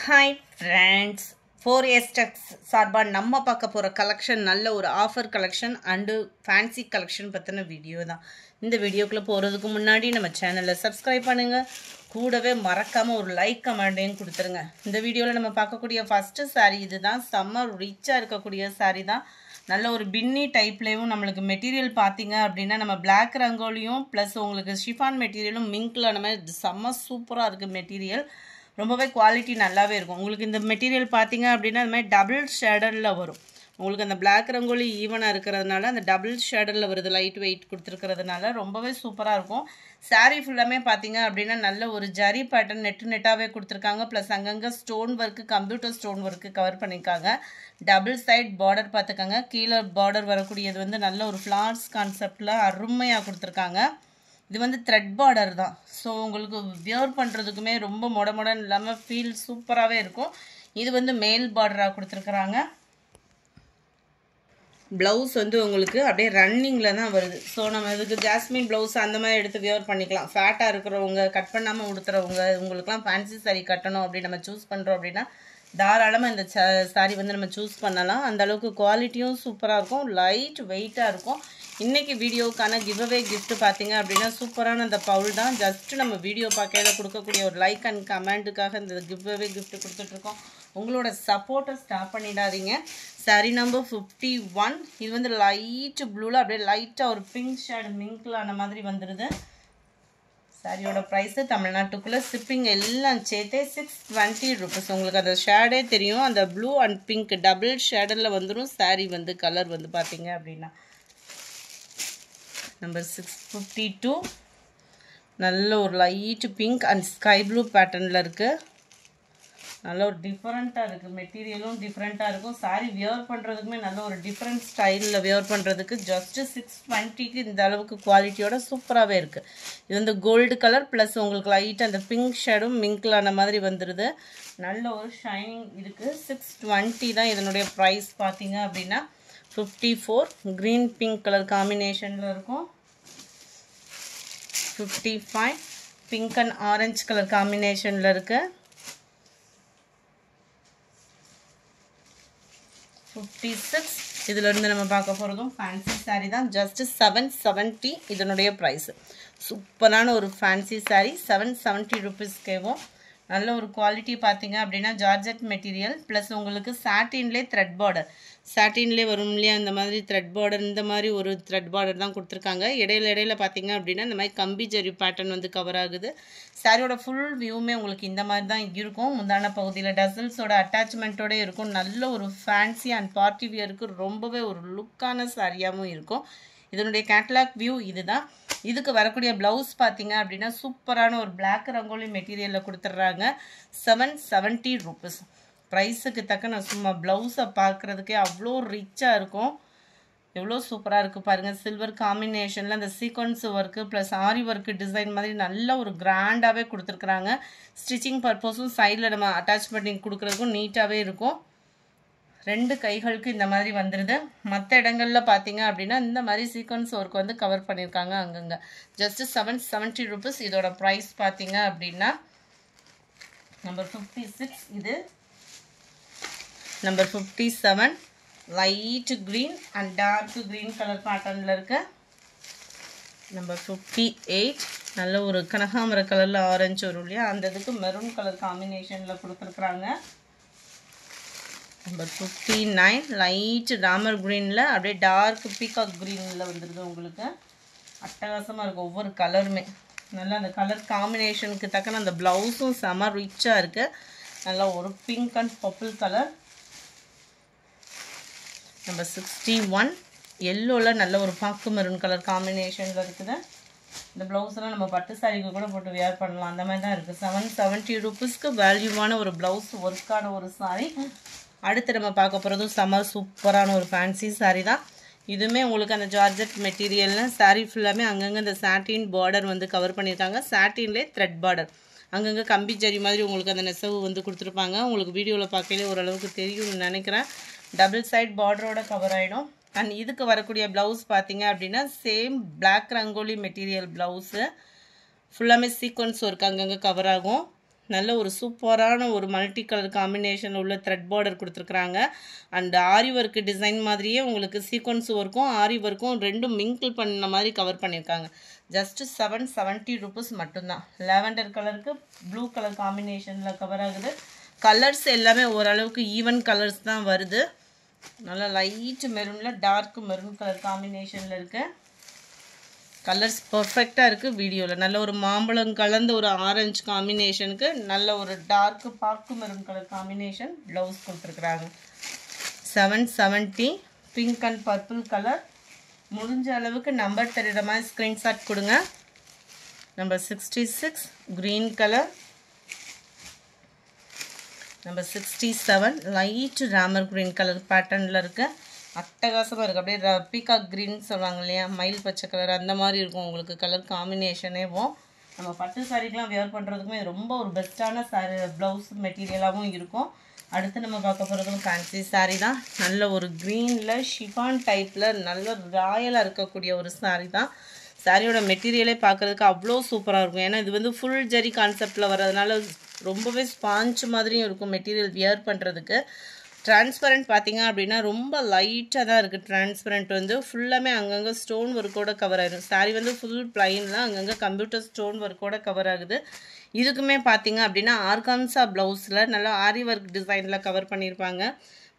Hi friends, 4S Techs சார்பாக நம்ம பார்க்க போகிற கலெக்ஷன் நல்ல ஒரு offer collection and fancy collection பற்றின வீடியோ தான். இந்த வீடியோக்குள்ளே போகிறதுக்கு முன்னாடி நம்ம சேனலை சப்ஸ்கிரைப் பண்ணுங்கள், கூடவே மறக்காமல் ஒரு லைக் கமெண்ட்டையும் கொடுத்துருங்க. இந்த வீடியோவில் நம்ம பார்க்கக்கூடிய ஃபஸ்ட்டு சாரீ இது தான். செம்ம ரிச்சாக இருக்கக்கூடிய சாரீ தான். நல்ல ஒரு பின்னி டைப்லேயும் நம்மளுக்கு மெட்டீரியல் பார்த்தீங்க அப்படின்னா நம்ம பிளாக் ரங்கோலியும் ப்ளஸ் உங்களுக்கு ஷிஃபான் மெட்டீரியலும் மிங்க்கில் நம்ம செம்ம சூப்பராக இருக்குது. மெட்டீரியல் ரொம்பவே குவாலிட்டி நல்லாவே இருக்கும். உங்களுக்கு இந்த மெட்டீரியல் பார்த்தீங்க அப்படின்னா இந்த மாதிரி டபுள் ஷேடரில் வரும். உங்களுக்கு அந்த பிளாக் ரங்கோலி ஈவனாக இருக்கிறதுனால அந்த டபுள் ஷேடரில் வருது, லைட் வெயிட் கொடுத்துருக்கிறதுனால ரொம்பவே சூப்பராக இருக்கும். சாரீ ஃபுல்லாமே பார்த்தீங்க அப்படின்னா நல்ல ஒரு ஜரி பேட்டர்ன் நெட்டாகவே கொடுத்துருக்காங்க. ப்ளஸ் அங்கங்கே stone work, computer stone work cover பண்ணியிருக்காங்க. டபுள் சைட் பார்டர் பார்த்துக்கோங்க. கீழே பார்டர் வரக்கூடியது வந்து நல்ல ஒரு ஃப்ளார்ஸ் கான்செப்டில் அருமையாக கொடுத்துருக்காங்க. இது வந்து த்ரெட் பார்டர் தான். ஸோ உங்களுக்கு வியர் பண்ணுறதுக்குமே ரொம்ப மொடன்னு இல்லாமல் ஃபீல் சூப்பராகவே இருக்கும். இது வந்து மேல் பார்டராக கொடுத்துருக்குறாங்க. ப்ளவுஸ் வந்து உங்களுக்கு அப்படியே ரன்னிங்கில் தான் வருது. ஸோ நம்ம இதுக்கு ஜாஸ்மின் ப்ளவுஸ் அந்த மாதிரி எடுத்து வியர் பண்ணிக்கலாம். ஃபேட்டாக இருக்கிறவங்க, கட் பண்ணாமல் உடுத்துறவங்க, உங்களுக்குலாம் ஃபேன்சி சாரீ கட்டணும் அப்படின்னு நம்ம சூஸ் பண்ணுறோம் அப்படின்னா தாராளமாக இந்த சாரீ வந்து நம்ம சூஸ் பண்ணலாம். அந்தளவுக்கு குவாலிட்டியும் சூப்பராக இருக்கும், லைட் வெயிட்டாக இருக்கும். இன்றைக்கி வீடியோவுக்கான கிவ்அவே கிஃப்ட் பார்த்தீங்க அப்படின்னா சூப்பரான அந்த பவுல் தான். ஜஸ்ட்டு நம்ம வீடியோ பார்க்கையில கொடுக்கக்கூடிய ஒரு லைக் அண்ட் கமெண்ட்டுக்காக இந்த கிவ்அவே கிஃப்ட் கொடுத்துட்ருக்கோம். உங்களோட சப்போர்ட்டை ஸ்டாப் பண்ணிடாதீங்க. சாரீ நம்பர் 51. இது வந்து லைட்டு ப்ளூவில் அப்படியே லைட்டாக ஒரு பிங்க் ஷேடு மிங்க்கில் ஆன மாதிரி வந்துடுது. சாரியோட ப்ரைஸு தமிழ்நாட்டுக்குள்ளே ஷிப்பிங் எல்லாம் சேர்த்தே 620 rupees. உங்களுக்கு அந்த ஷேடே தெரியும், அந்த ப்ளூ அண்ட் பிங்க் டபுள் ஷேடரில் வந்துடும். சாரீ வந்து கலர் வந்து பார்த்தீங்க அப்படின்னா நம்பர் 652. நல்ல ஒரு light pink and sky blue பேட்டர்னில் இருக்குது. நல்ல ஒரு டிஃப்ரெண்ட்டாக இருக்குது. மெட்டீரியலும் டிஃப்ரெண்ட்டாக இருக்கும். சாரீ வியர் பண்ணுறதுக்குமே நல்ல ஒரு டிஃப்ரெண்ட் ஸ்டைலில் வியர் பண்ணுறதுக்கு ஜஸ்ட்டு 620க்கு இந்த அளவுக்கு குவாலிட்டியோட சூப்பராகவே இருக்குது. இது வந்து கோல்டு கலர் ப்ளஸ் உங்களுக்கு லைட் அந்த பிங்க் ஷேடும் மிங்க்லான மாதிரி வந்துடுது. நல்ல ஒரு ஷைனிங் இருக்குது. 620 தான் இதனுடைய ப்ரைஸ் பார்த்தீங்க அப்படின்னா 54. க்ரீன் பிங்க் கலர் காம்பினேஷனில் இருக்கும். 55. பிங்க் அண்ட் ஆரஞ்சு கலர் காம்பினேஷனில் இருக்குது. 56. இதிலிருந்து நம்ம பார்க்க போகிறதும் ஃபேன்சி சாரீ தான். ஜஸ்ட்டு 770 இதனுடைய ப்ரைஸு. சூப்பரான ஒரு ஃபேன்சி சாரீ 770 rupeesக்கேவும். நல்ல ஒரு குவாலிட்டி பார்த்தீங்க அப்படின்னா ஜார்ஜெட் மெட்டீரியல் ப்ளஸ் உங்களுக்கு சாட்டின்லேயே த்ரெட் பார்டர், சாட்டின்லேயே வரும் இல்லையா அந்த மாதிரி த்ரெட் பார்டர், இந்த மாதிரி ஒரு த்ரெட் பார்டர் தான் கொடுத்துருக்காங்க. இடையில பார்த்தீங்க அப்படின்னா இந்த மாதிரி கம்பி ஜரி பேட்டர்ன் வந்து கவர் ஆகுது. சாரியோட ஃபுல் வியூமே உங்களுக்கு இந்த மாதிரி தான் இருக்கும். முந்தான பகுதியில் டசல்ஸோட அட்டாச்மெண்ட்டோட இருக்கும். நல்ல ஒரு ஃபேன்சி அண்ட் பார்ட்டி வியருக்கு ரொம்பவே ஒரு லுக்கான சாரியாகவும் இருக்கும். இதனுடைய கேட்லாக் வியூ இதுதான். இதுக்கு வரக்கூடிய ப்ளவுஸ் பார்த்தீங்க அப்படின்னா சூப்பரான ஒரு பிளாக் ரங்கோலி மெட்டீரியலில் கொடுத்துட்றாங்க. 770 rupees. ப்ரைஸுக்கு தக்க நான் சும்மா ப்ளவுஸை பார்க்குறதுக்கே அவ்வளோ ரிச்சாக இருக்கும். எவ்வளோ சூப்பராக இருக்குது பாருங்கள். சில்வர் காம்பினேஷனில் அந்த சீக்வன்ஸ் ஒர்க்கு ப்ளஸ் ஆரி ஒர்க்கு டிசைன் மாதிரி நல்ல ஒரு கிராண்டாகவே கொடுத்துருக்குறாங்க. ஸ்டிச்சிங் பர்பஸும் சைடில் நம்ம அட்டாச் பண்ணி கொடுக்குறதுக்கும் நீட்டாகவே இருக்கும். 2 கைகளுக்கு இந்த மாதிரி வந்துடுது. மற்ற இடங்களில் பார்த்தீங்க அப்படின்னா இந்த மாதிரி சீக்வன்ஸ் ஒர்க் வந்து கவர் பண்ணியிருக்காங்க அங்கங்கே. Just 770 rupees. இதோட ப்ரைஸ் பார்த்தீங்க அப்படின்னா நம்பர் 56. இது number 57. Light green and dark green colour பேட்டர்னில் இருக்கு. நம்பர் 58. நல்ல ஒரு கனகாமர கலரில் ஆரஞ்சு வரும் இல்லையா, அந்த இதுக்கு மெரூன் கலர் காம்பினேஷனில் கொடுத்துருக்குறாங்க. நம்பர் 59. லைட் ராமர் க்ரீனில் அப்படியே டார்க் பீகாக் க்ரீனில் வந்துடுது. உங்களுக்கு அட்டகாசமாக இருக்கும் ஒவ்வொரு கலருமே. நல்லா அந்த கலர் காம்பினேஷனுக்கு தக்கன அந்த ப்ளவுஸும் செம ரிச்சாக இருக்குது. நல்லா ஒரு pink and purple colour. Number 61. எல்லோவில் நல்ல ஒரு பாக்கு மெரூன் கலர் காம்பினேஷனில் இருக்குது. இந்த ப்ளவுஸ்லாம் நம்ம பட்டு சாரிக்கு கூட போட்டு வியர் பண்ணலாம், அந்த மாதிரி தான் இருக்குது. 770 rupeesக்கு வேல்யூவான ஒரு ப்ளவுஸ் ஒர்க்கான ஒரு சாரி. அடுத்து நம்ம பார்க்க போகிறதும் செம சூப்பரான ஒரு ஃபேன்சி சாரீ தான். இதுவுமே உங்களுக்கு அந்த ஜார்ஜெட் மெட்டீரியலில் சாரீ ஃபுல்லாமே அங்கங்கே இந்த சாட்டின் பார்டர் வந்து கவர் பண்ணியிருக்காங்க. சாட்டின்லேயே த்ரெட் பார்டர், அங்கங்கே கம்பி ஜரி மாதிரி உங்களுக்கு அந்த நெசவு வந்து கொடுத்துருப்பாங்க. உங்களுக்கு வீடியோவில் பார்க்கலே ஓரளவுக்கு தெரியும்னு நினைக்கிறேன். டபுள் சைட் பார்டரோட கவர் ஆகிடும். அண்ட் இதுக்கு வரக்கூடிய ப்ளவுஸ் பார்த்தீங்க அப்படின்னா same black rangoli material blouse ஃபுல்லாமே சீக்வன்ஸ் ஒர்க் அங்கங்கே கவர் ஆகும். நல்ல ஒரு சூப்பரான ஒரு மல்டி கலர் காம்பினேஷன் உள்ள த்ரெட் பார்டர் கொடுத்துருக்குறாங்க. அண்ட் ஆரி ஒர்க் டிசைன் மாதிரியே உங்களுக்கு சீக்வன்ஸ் ஒர்க்கும் ஆரி ஒர்க்கும் ரெண்டும் மிங்கிள் பண்ண மாதிரி கவர் பண்ணியிருக்காங்க. ஜஸ்ட் 770 rupees மட்டும்தான். லாவெண்டர் கலருக்கு ப்ளூ கலர் காம்பினேஷனில் கவர் ஆகுது. கலர்ஸ் எல்லாமே ஓரளவுக்கு ஈவன் கலர்ஸ் தான் வருது. நல்லா லைட் மெரூனில் டார்க் மெரூன் கலர் காம்பினேஷனில் இருக்குது. கலர்ஸ் பர்ஃபெக்டாக இருக்குது. வீடியோவில் நல்ல ஒரு மாம்பழம் கலந்த ஒரு ஆரஞ்சு காம்பினேஷனுக்கு நல்ல ஒரு டார்க் பாக்கு மெரூன் கலர் காம்பினேஷன் ப்ளவுஸ் கொடுத்துருக்குறாங்க. 770. Pink and purple colour. முடிஞ்ச அளவுக்கு நம்பர் தெரிகிற மாதிரி ஸ்க்ரீன்ஷாட் கொடுங்க. Number 66 green colour. Number 67 light Ramar green colour பேட்டர்னில் இருக்குது. அட்டகாசமாக இருக்குது. அப்படியே பீகாக் க்ரீன் சொல்லுவாங்க இல்லையா, மயில் பச்சை கலர் அந்த மாதிரி இருக்கும் உங்களுக்கு கலர் காம்பினேஷனேவும். நம்ம பட்டு சாரிக்கெலாம் வியர் பண்ணுறதுக்குமே ரொம்ப ஒரு பெஸ்ட்டான சாரி ப்ளவுஸ் மெட்டீரியலாகவும் இருக்கும். அடுத்து நம்ம பார்க்க போகிறதும் ஃபேன்சி சாரீ தான். நல்ல ஒரு க்ரீனில் ஷிஃபான் டைப்பில் நல்ல ராயலாக இருக்கக்கூடிய ஒரு சாரீ தான். சாரியோட மெட்டீரியலே பார்க்குறதுக்கு அவ்வளோ சூப்பராக இருக்கும். ஏன்னா இது வந்து ஃபுல் ஜரி கான்செப்டில் வர்றதுனால ரொம்பவே ஸ்பாஞ்ச் மாதிரியும் இருக்கும் மெட்டீரியல் வியர் பண்ணுறதுக்கு. டிரான்ஸ்பரண்ட் பார்த்தீங்க அப்படின்னா ரொம்ப லைட்டாக தான் இருக்குது. டிரான்ஸ்பரண்ட் வந்து ஃபுல்லாமே அங்கங்கே ஸ்டோன் ஒர்க்கோட கவர் ஆகிடும். சாரீ வந்து ஃபுல் பிளைனில் அங்கங்கே கம்ப்யூட்டர் ஸ்டோன் ஒர்க்கோட கவர் ஆகுது. இதுக்குமே பார்த்தீங்க அப்படின்னா ஆர்கான்சா ப்ளவுஸில் நல்லா ஆரி ஒர்க் டிசைனில் கவர் பண்ணியிருப்பாங்க.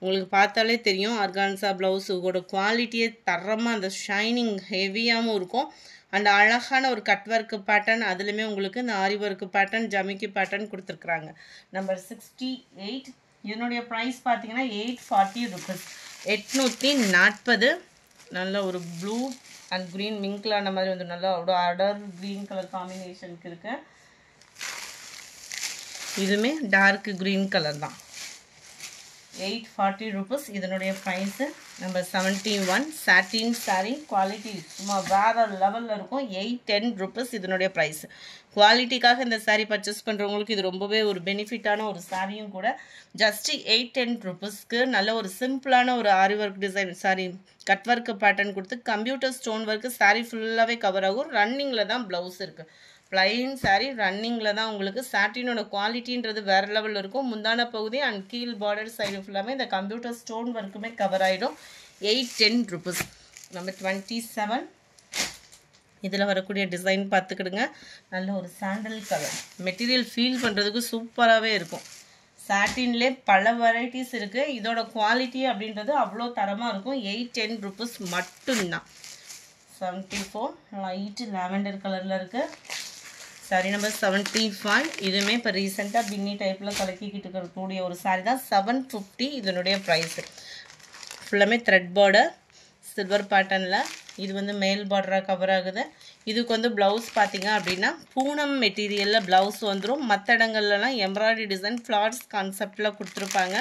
உங்களுக்கு பார்த்தாலே தெரியும் ஆர்கான்சா ப்ளவுஸோட குவாலிட்டியே தரமாக அந்த ஷைனிங் ஹெவியாகவும் இருக்கும். அண்ட் அழகான ஒரு கட் ஒர்க்கு பேட்டர்ன், அதுலேயுமே உங்களுக்கு இந்த ஆரி ஒர்க்கு பேட்டர்ன் ஜமிக்கி பேட்டர்ன் கொடுத்துருக்குறாங்க. நம்பர் 68. இதனுடைய ப்ரைஸ் பார்த்தீங்கன்னா 840 rupees. 840. நல்ல ஒரு ப்ளூ அண்ட் க்ரீன் மிங்கிளான மாதிரி வந்து நல்லா ஒரு அடர் க்ரீன் கலர் காம்பினேஷனுக்கு இருக்கு. இதுவுமே டார்க் க்ரீன் கலர் தான். 840 rupees. இதனுடைய ப்ரைஸு. நம்பர் 71 சாட்டின் சாரீ. குவாலிட்டி சும்மா வேறு லெவலில் இருக்கும். 810 rupees. இதனுடைய ப்ரைஸு. குவாலிட்டிக்காக இந்த சாரீ பர்ச்சேஸ் பண்ணுறவங்களுக்கு இது ரொம்பவே ஒரு பெனிஃபிட்டான ஒரு சாரியும் கூட. ஜஸ்ட்டு 810 rupeesக்கு நல்ல ஒரு சிம்பிளான ஒரு aari work design sari cut work pattern கொடுத்து கம்ப்யூட்டர் ஸ்டோன் ஒர்க்கு சாரீ ஃபுல்லாகவே கவர் ஆகும். ரன்னிங்கில் தான் ப்ளவுஸ் இருக்குது. பிளைன் சாரீ ரன்னிங்கில் தான் உங்களுக்கு. சாட்டினோட குவாலிட்டின்றது வேறு லெவலில் இருக்கும். முந்தான பகுதி அண்ட் கீழ் பார்டர் சைடு ஃபுல்லாமே இந்த கம்ப்யூட்டர் ஸ்டோன் ஒர்க்குமே கவர் ஆகிடும். 810 rupees. நம்பர் 27. இதில் வரக்கூடிய டிசைன் பார்த்துக்கிடுங்க. நல்ல ஒரு சாண்டல் கலர். மெட்டீரியல் ஃபீல் பண்ணுறதுக்கு சூப்பராகவே இருக்கும். சாட்டின்லே பல வெரைட்டிஸ் இருக்குது. இதோட குவாலிட்டி அப்படின்றது அவ்வளோ தரமாக இருக்கும். 810 rupees மட்டும்தான். 74 லைட்டு லாவெண்டர் கலரில் இருக்குது. Sorry number 75. இதுவுமே இப்போ ரீசெண்டாக பின்னி டைப்பில் கலக்கிக்கிட்டு இருக்கக்கூடிய ஒரு சாரி தான். 750 இதனுடைய ப்ரைஸு. ஃபுல்லாமே த்ரெட் பார்டர் சில்வர் பேட்டர்னில். இது வந்து மேல் பார்டராக கவர் ஆகுது. இதுக்கு வந்து ப்ளவுஸ் பார்த்தீங்க அப்படின்னா பூனம் மெட்டீரியலில் ப்ளவுஸ் வந்துடும். மற்ற இடங்கள்லாம் எம்ப்ராய்டரி டிசைன் ஃப்ளார்ஸ் கான்செப்டில் கொடுத்துருப்பாங்க.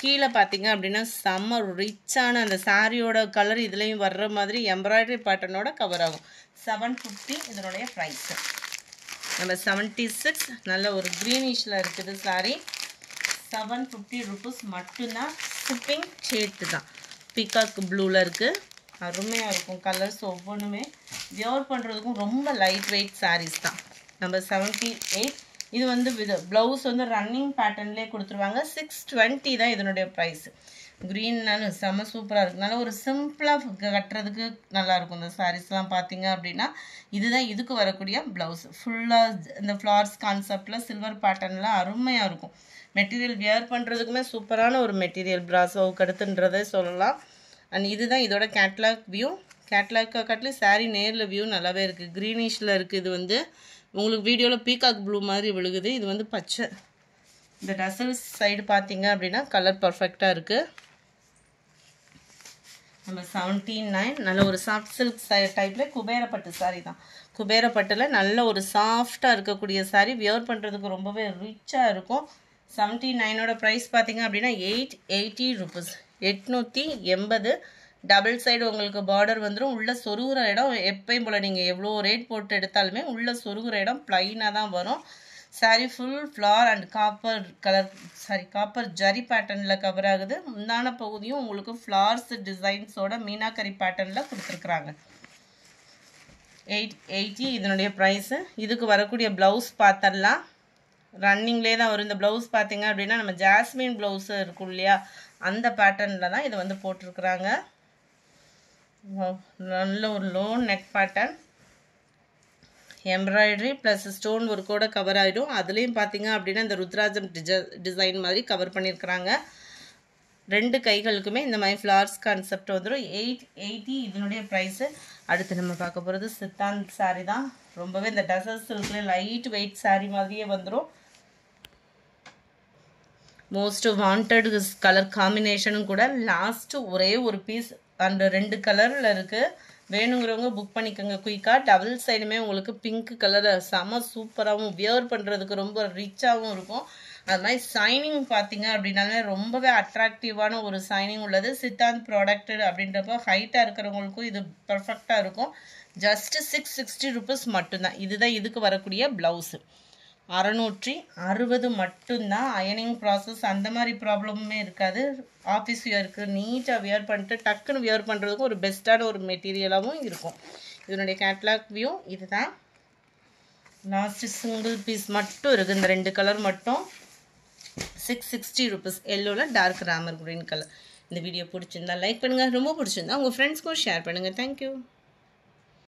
கீழே பார்த்தீங்க அப்படின்னா செம்ம ரிச்சான அந்த சாரியோட கலர் இதுலேயும் வர்ற மாதிரி எம்ப்ராய்டரி பேட்டர்னோட கவர் ஆகும். 750 இதனுடைய ப்ரைஸு. நம்பர் 76 நல்ல ஒரு க்ரீனிஷில் இருக்குது சாரி. 750 rupees மட்டும்தான். ஷிப்பிங் சேர்த்து தான். பீகாக் ப்ளூவில் இருக்குது. அருமையாக இருக்கும் கலர்ஸ் ஒவ்வொன்றுமே. வியர் பண்ணுறதுக்கும் ரொம்ப லைட் வெயிட் சாரீஸ் தான். நம்பர் 78. இது வந்து ப்ளவுஸ் வந்து ரன்னிங் பேட்டர்ன்லேயே கொடுத்துருவாங்க. 620 தான் இதனுடைய ப்ரைஸு. க்ரீன்னாலும் செம்ம சூப்பராக இருக்குது. நல்லா ஒரு சிம்பிளாக கட்டுறதுக்கு நல்லாயிருக்கும் இந்த சாரீஸ்லாம் பார்த்தீங்க அப்படின்னா. இதுதான் இதுக்கு வரக்கூடிய ப்ளவுஸ். ஃபுல்லாக இந்த ஃப்ளார்ஸ் கான்செப்டில் சில்வர் பேட்டர்னில் அருமையாக இருக்கும். மெட்டீரியல் வியர் பண்ணுறதுக்குமே சூப்பரான ஒரு மெட்டீரியல் பிராசோவுக்கு அடுத்துன்றதை சொல்லலாம். அண்ட் இதுதான் இதோட கேட்லாக் வியூ. கேட்லாக்கை காட்டிலும் சாரீ நேரில் வியூ நல்லாவே இருக்குது. க்ரீனிஷில் இருக்குது. இது வந்து உங்களுக்கு வீடியோவில் பீகாக் ப்ளூ மாதிரி விழுகுது. இது வந்து பச்சை. இந்த டசல் சைடு பார்த்தீங்க அப்படின்னா கலர் பர்ஃபெக்டாக இருக்குது. நம்ம 79 நல்ல ஒரு சாஃப்ட் சில்க் டைப்பில் குபேரப்பட்டு சாரீ தான். குபேரப்பட்டில் நல்ல ஒரு சாஃப்டாக இருக்கக்கூடிய சாரீ. வியர் பண்ணுறதுக்கு ரொம்பவே ரிச்சாக இருக்கும். 79ஓட ப்ரைஸ் பார்த்தீங்க அப்படின்னா 880 rupees. 880. டபுள் சைடு உங்களுக்கு பார்டர் வந்துடும். உள்ளே சொருகிற இடம் எப்பயும் போல் நீங்கள் எவ்வளோ ரேட் போட்டு எடுத்தாலுமே உள்ளே சொருகிற இடம் ப்ளைனாக தான் வரும். Saree full floral and copper zari பேட்டர்னில் கவர் ஆகுது. முந்தான பகுதியும் உங்களுக்கு ஃப்ளார்ஸ் டிசைன்ஸோட மீனாக்கரி பேட்டர்னில் கொடுத்துருக்குறாங்க. 880 இதனுடைய ப்ரைஸு. இதுக்கு வரக்கூடிய ப்ளவுஸ் பார்த்தரலாம். ரன்னிங்லேயே தான் வரும். இந்த ப்ளவுஸ் பார்த்தீங்க அப்படின்னா நம்ம ஜாஸ்மின் ப்ளவுஸ் இருக்கும் இல்லையா, அந்த பேட்டர்னில் தான் இதை வந்து போட்டிருக்குறாங்க. நல்ல ஒரு low neck pattern, embroidery plus stone ஒர்க்கோட கவர் ஆகிடும். அதுலேயும் பார்த்தீங்க அப்படின்னா இந்த ருத்ராஜம் டிசைன் மாதிரி கவர் பண்ணியிருக்கிறாங்க. 2 கைகளுக்குமே இந்த மாதிரி ஃப்ளார்ஸ் கான்செப்ட் வந்துடும். 880 இதனுடைய ப்ரைஸு. அடுத்து நம்ம பார்க்க போகிறது சித்தாந்த் சாரீ தான். ரொம்பவே இந்த டசர் சில்க்ல லைட் வெயிட் சாரீ மாதிரியே வந்துடும். மோஸ்ட் வாண்டட் கலர் காம்பினேஷனும் கூட. லாஸ்ட்டு ஒரே ஒரு பீஸ் அண்ட் 2 கலரில் இருக்குது. வேணுங்கிறவங்க புக் பண்ணிக்கோங்க குயிக்காக. டபுள் சைடுமே உங்களுக்கு பிங்க் கலர் செம சூப்பராகவும் வியர் பண்ணுறதுக்கு ரொம்ப ரிச்சாகவும் இருக்கும். அது மாதிரி சைனிங் பார்த்தீங்க அப்படின்னாலே ரொம்பவே அட்ராக்டிவான ஒரு சைனிங் உள்ளது. சித்தாந்த் ப்ராடக்ட் அப்படின்றப்போ ஹைட்டாக இருக்கிறவங்களுக்கும் இது பர்ஃபெக்டாக இருக்கும். ஜஸ்ட்டு 660 ருபீஸ் மட்டும்தான். இதுதான் இதுக்கு வரக்கூடிய ப்ளவுஸு. 660 மட்டும்தான். அயனிங் ப்ராசஸ் அந்த மாதிரி ப்ராப்ளமுமே இருக்காது. ஆஃபீஸ் வியருக்கு நீட்டாக வியர் பண்ணிட்டு டக்குன்னு வியர் பண்ணுறதுக்கும் ஒரு பெஸ்ட்டான ஒரு மெட்டீரியலாகவும் இருக்கும். இதனுடைய கேட்லாக் வியூ இதுதான். லாஸ்ட்டு சிங்கிள் பீஸ் மட்டும் இருக்குது. இந்த 2 கலர் மட்டும் 660 ருபீஸ். எல்லோவில் டார்க் ராமர் க்ரீன் கலர். இந்த வீடியோ பிடிச்சிருந்தா லைக் பண்ணுங்கள். ரொம்ப பிடிச்சிருந்தா உங்கள் ஃப்ரெண்ட்ஸ்க்கும் ஷேர் பண்ணுங்கள். தேங்க்யூ.